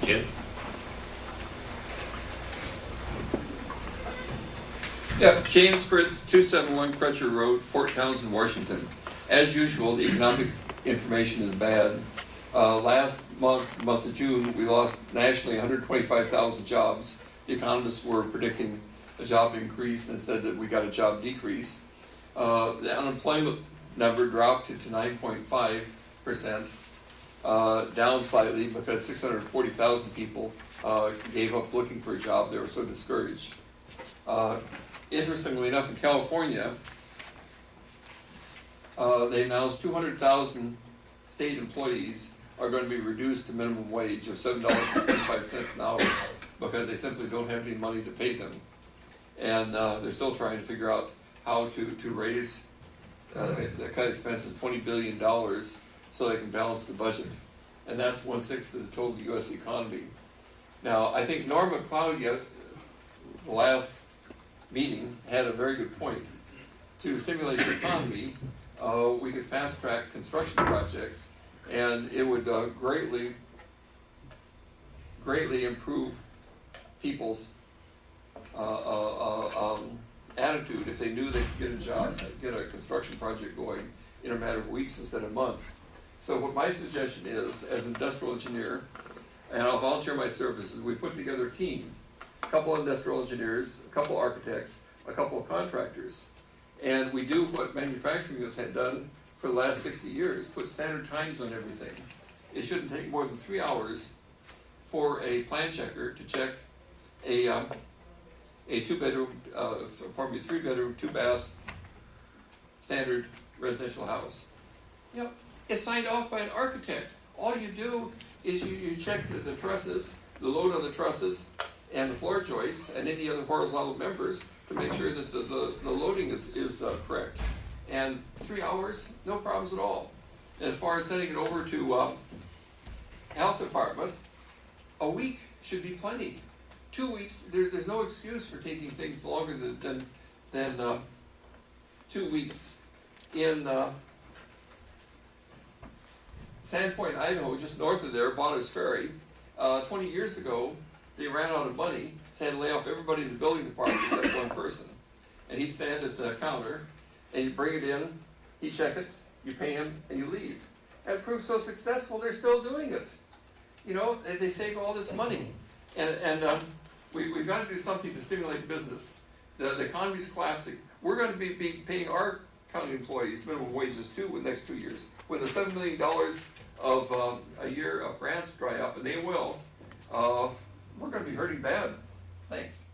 Jim? Yeah, James Fritz, 271 Crutcher Road, Port Townsend, Washington. As usual, the economic information is bad. Last month, the month of June, we lost nationally 125,000 jobs. The economists were predicting a job increase and said that we got a job decrease. The unemployment number dropped to 9.5%, down slightly because 640,000 people gave up looking for a job. They were so discouraged. Interestingly enough, in California, they announced 200,000 state employees are going to be reduced to minimum wage of $7.25 an hour because they simply don't have any money to pay them. And they're still trying to figure out how to raise the cut expenses $20 billion so they can balance the budget. And that's 1/6 of the total U.S. economy. Now, I think Norma Claudia, the last meeting, had a very good point. To stimulate the economy, we could fast track construction projects, and it would greatly improve people's attitude if they knew they could get a job, get a construction project going in a matter of weeks instead of months. So what my suggestion is, as an industrial engineer, and I'll volunteer my services, we put together a team, a couple of industrial engineers, a couple of architects, a couple of contractors, and we do what manufacturing has had done for the last 60 years, put standard times on everything. It shouldn't take more than 3 hours for a plan checker to check a 3-bedroom, 2-bath standard residential house. You know, it's signed off by an architect. All you do is you check the trusses, the load on the trusses, and the floor joists, and any other horizontal members to make sure that the loading is correct. And 3 hours, no problems at all. And as far as sending it over to health department, a week should be plenty. 2 weeks, there's no excuse for taking things longer than 2 weeks. In Sandpoint, Idaho, just north of there, Bonner's Ferry, 20 years ago, they ran out of money, so had to lay off everybody in the building department except one person. And he'd stand at the counter, and you bring it in, he check it, you pay him, and you leave. And it proved so successful, they're still doing it. You know, they save all this money. And we've got to do something to stimulate business. The economy's collapsing. We're going to be paying our county employees minimum wages too in the next 2 years. When the $7 million of a year of grants dry up, and they will, we're going to be hurting bad. Thanks.